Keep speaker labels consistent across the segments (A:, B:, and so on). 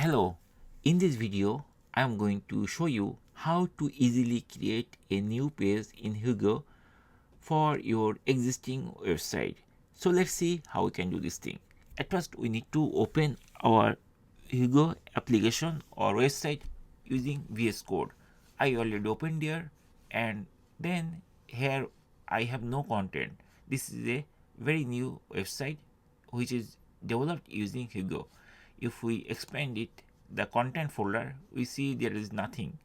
A: Hello, in this video I am going to show you how to easily create a new page in Hugo for your existing website. So let's see how we can do this thing. At first we need to open our Hugo application or website using VS Code. I already opened there, and then here I have no content. This is a very new website which is developed using Hugo. If we expand it, the content folder, we see there is nothing.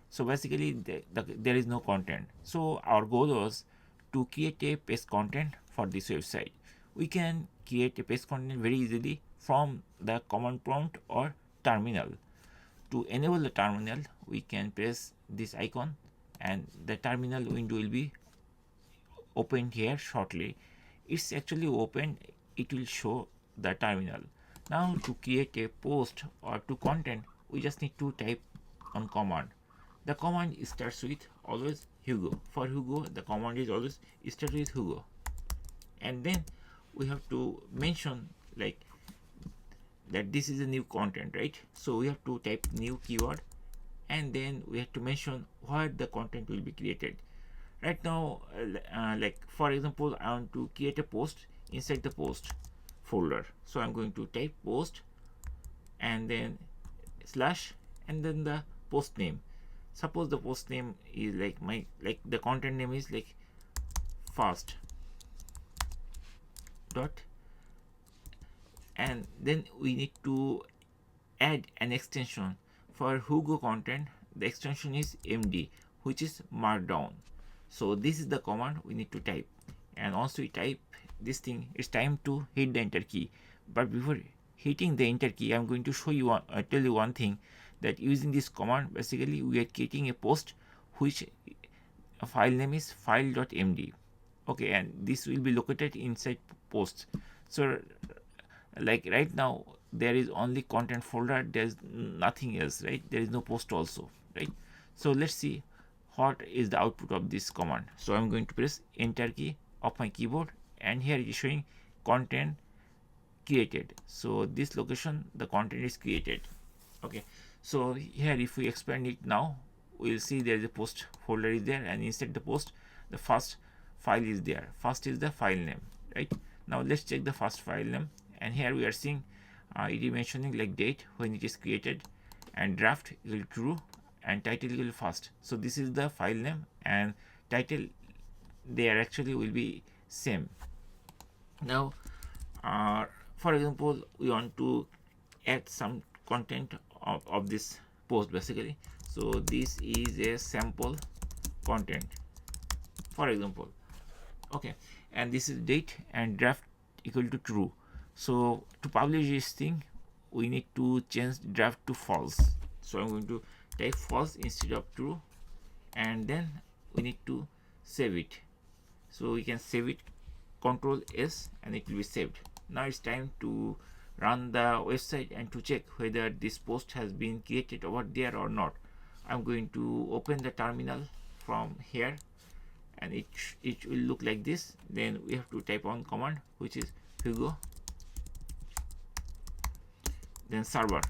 A: So basically there is no content. So our goal was to create a page content for this website. We can create a page content very easily from the command prompt or terminal. To enable the terminal, we can press this icon and the terminal window will be opened here shortly. It's actually opened, it will show the terminal. Now to create a post or to content, we just need to type on command. The command starts with always Hugo. For Hugo, the command is always start with Hugo. And then we have to mention like that this is a new content, right? So we have to type new keyword, and then we have to mention where the content will be created. Right now, like for example, I want to create a post inside the post folder. So I'm going to type post and then slash and then the post name. Suppose the post name is like the content name is like fast dot, and then we need to add an extension for Hugo content. The extension is MD, which is markdown. So this is the command we need to type, and once we type this thing, it's time to hit the enter key. But before hitting the enter key, I'm going to show you tell you one thing, that using this command basically we are creating a post which file name is file.md. okay, and this will be located inside post. So like right now there is only content folder, there's nothing else, right? There is no post also, right? So let's see what is the output of this command. So I'm going to press enter key of my keyboard, and here it is showing content created. So this location the content is created. Okay, so here if we expand it now, we'll see there is a post folder is there, and inside the post the first file is there. First is the file name, right? Now let's check the first file name, and here we are seeing it is mentioning like date when it is created, and draft is true, and title will first. So this is the file name and title, they are actually will be same. Now for example, we want to add some content of this post basically. So this is a sample content, for example. Okay, and this is date and draft equal to true. So to publish this thing, we need to change draft to false. So I'm going to type false instead of true, and then we need to save it. So we can save it, Control S, and it will be saved. Now it's time to run the website and to check whether this post has been created over there or not. I'm going to open the terminal from here, and it will look like this. Then we have to type on command, which is Hugo, then server,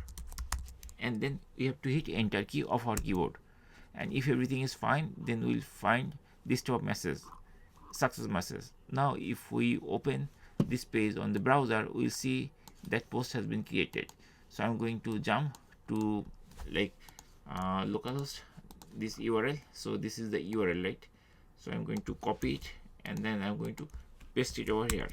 A: and then we have to hit enter key of our keyboard. And if everything is fine, then we'll find this top message, success message. Now if we open this page on the browser, we'll see that post has been created. So I'm going to jump to like localhost this URL. So this is the URL, right? So I'm going to copy it, and then I'm going to paste it over here,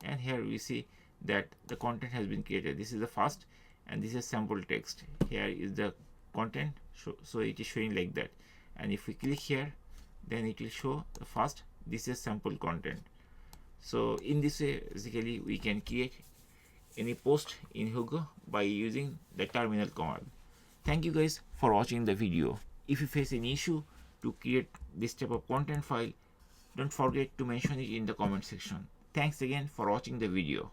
A: and here we see that the content has been created. This is the first, and this is sample text. Here is the content, so it is showing like that. And if we click here, then it will show the first, this is sample content. So in this way basically we can create any post in Hugo by using the terminal command. Thank you guys for watching the video. If you face any issue to create this type of content file, don't forget to mention it in the comment section. Thanks again for watching the video.